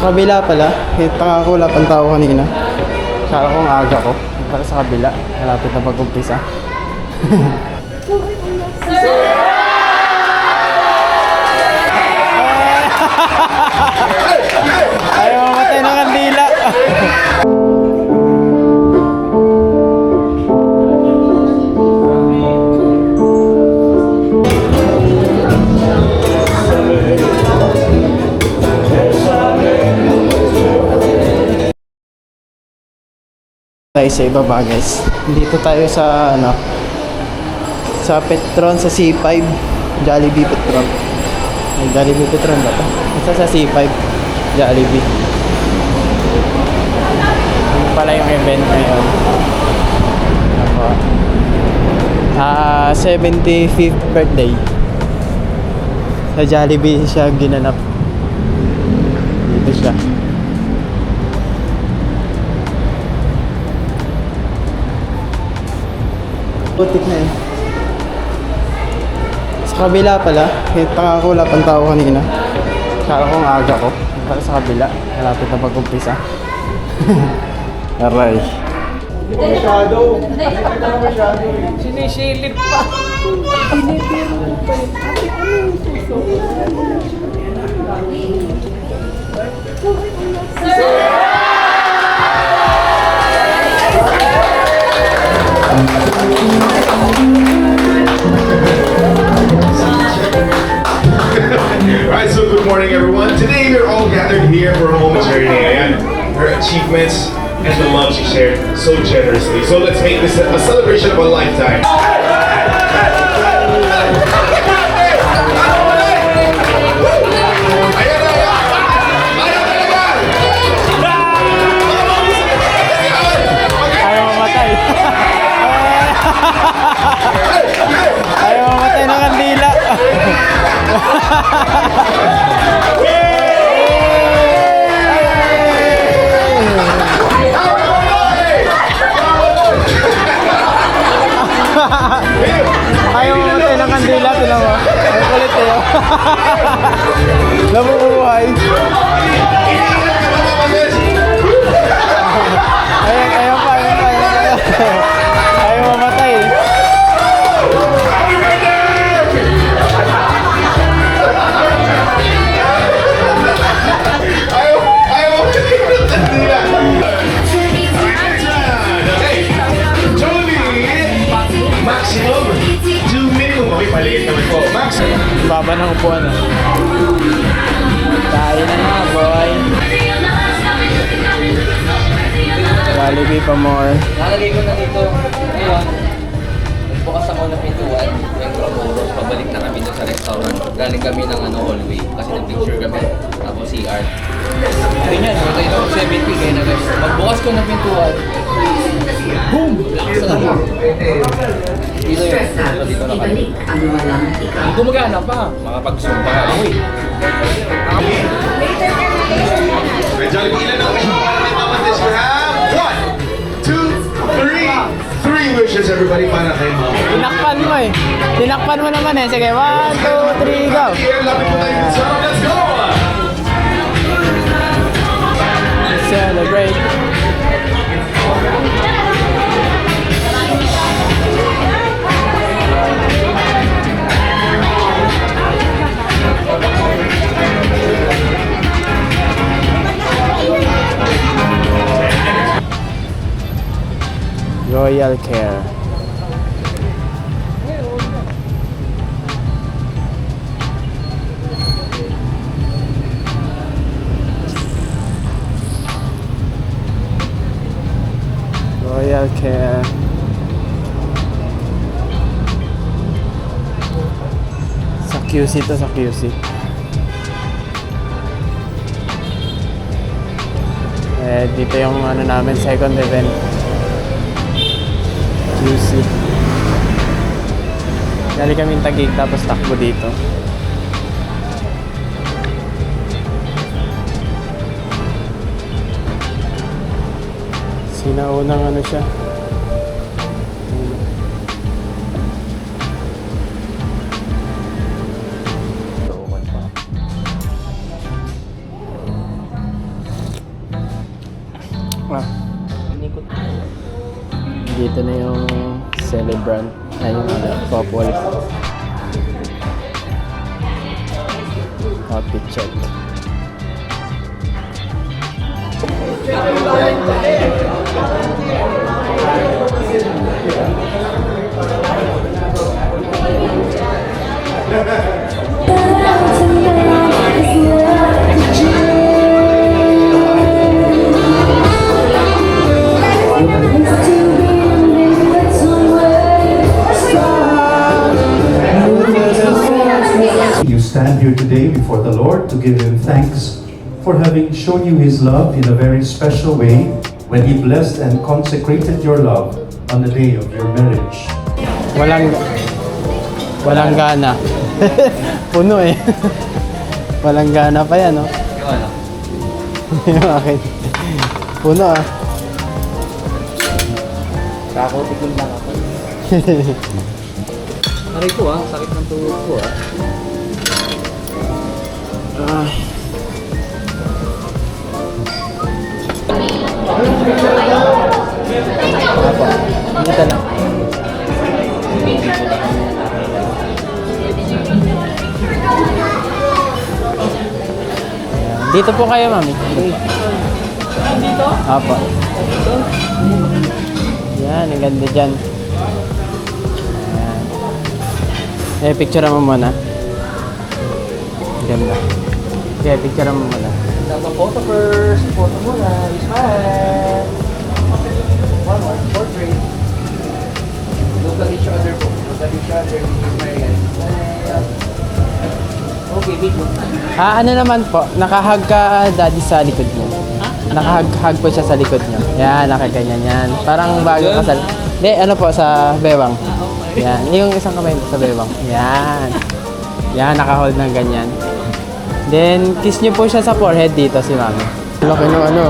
Sa kabila pala. Kita ko wala pang tao kanina. Kala ko ang aga ko. Para sa kabila. Malapit na pag-umpisa. Ayaw mamatay ng kandila. Tayo sa ibaba guys. Dito tayo sa sa Petron, sa C5 Jollibee Petron. Ay, Jollibee Petron ba ito? Basta sa C5 Jollibee. Ano pala yung event ngayon? Ako 75th birthday. Sa Jollibee siya ginanap. Dito siya. Putik na eh. Sa kabila pala. Kita ko wala pang tao kanina. Kala ko ang aga ko. Para sa kabila. Malapit na pag-umpisa. Aray. Masyado. Sinisilip pa. Pinipiro pa yun. Ate, ano yung suso? Alright, so good morning everyone. Today we're all gathered here for a momentary and her achievements and the love she shared so generously. So let's make this a celebration of a lifetime. Ayaw mamatay. Ayaw mamatay ng kandila. Ayaw mamatay ng kandila. Tinan mo. Ang kulit kayo. Nabubuhay. Ayaw pa. Ayaw mamatay. Maximum 2 minimum. Okay, maliit naman po. Maximum. Baba ng upuan ah. Tayo na nga boy. Jollibee pa more. Nalagay ko na dito. Ngayon, nagbukas ako ng pintuan. Yung Romoros, pabalik na kami doon sa restaurant. Galing kami ng hallway. Kasi nag-picture kami. Tapos CR. Ayun yan, nakita ko 70 kayo na guys. Pagbukas ko ng pintuan, boom! Lakas na kami. Dito yun. Dito na kami. Gumagana pa. Makapag-zoom pa ka. Uy! Jollibee, ilan ang wish mo para may mamantis for have? 1, 2, 3. 3 wishes everybody para kay mama. Tinakpan mo eh. Tinakpan mo naman eh. Sige, 1, 2, 3, go! Here, lapit po tayo dito. Let's go! Celebrate. Royal Care. Royal Care. Sa QC to, sa QC. Dito yung ano namin, second event. QC. Dali kaming Taguig tapos takbo dito. Sinaunang ano siya. Ah. Dito na yung celebrant. Ay, yung couple. Outfit check. You stand here today before the Lord to give Him thanks for having shown you His love in a very special way when He blessed and consecrated your love on the day of your marriage. Walang gana. Puno eh. Walang gana pa yan, no? Yung ano? Yung akin. Puno ah. Kakotikin lang ako. Aray ko sakit ng tuhod ko Ah. Apa? Dito lang. Dito po kayo, mami. Dito? Apa. Yan, ang ganda dyan. Yan. Eh, picture mo muna. Ganda. Okay, picture mo muna. Dapat photo first. Photo muna. Smile. One more. Portrait. Look at each other po. Look at each other. Smile. Okay, video. Ano naman po, nakahag ka daddy sa likod mo. Nakahag po siya sa likod niyo. Yan, nakaganyan yan. Parang bago kasal. Hindi, ano po, sa bewang. Yan, yung isang kamay sa bewang. Yan. Yan, nakahold ng ganyan. Then, kiss niyo po siya sa forehead dito si mami. Laki ng ano,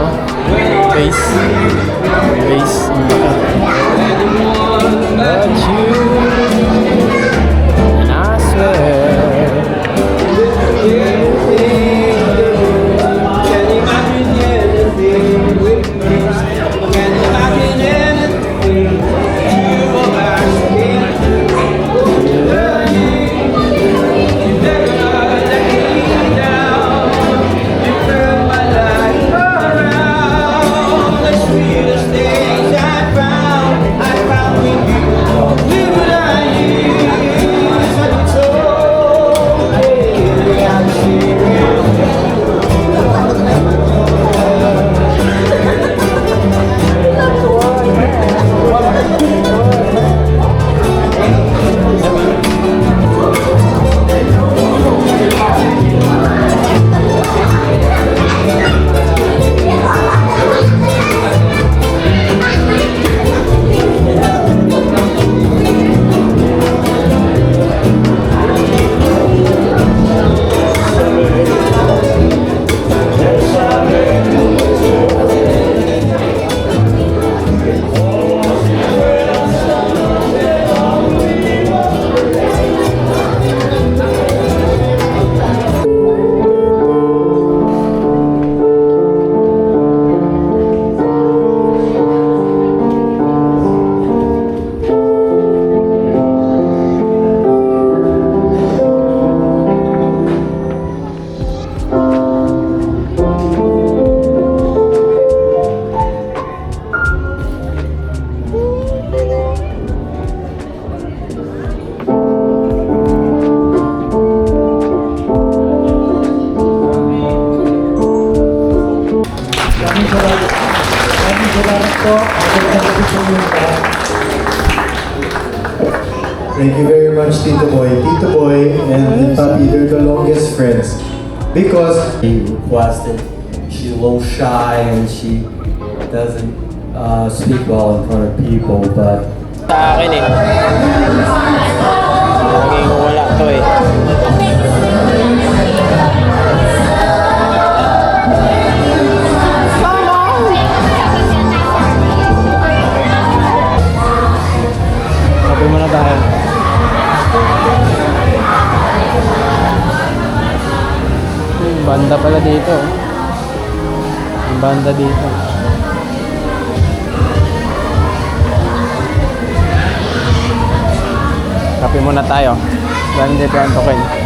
face. Face. But you, and I swear, Thank you very much, Tito Boy. Tito Boy and Papi, they're the longest friends. Because She requested, she's a little shy and she doesn't speak well in front of people, but Sa akin eh. Laging wala to eh. Sabi mo na tayo. Banda pala dito. Ang banda dito. muna tayo. Dahil hindi tayo antukin.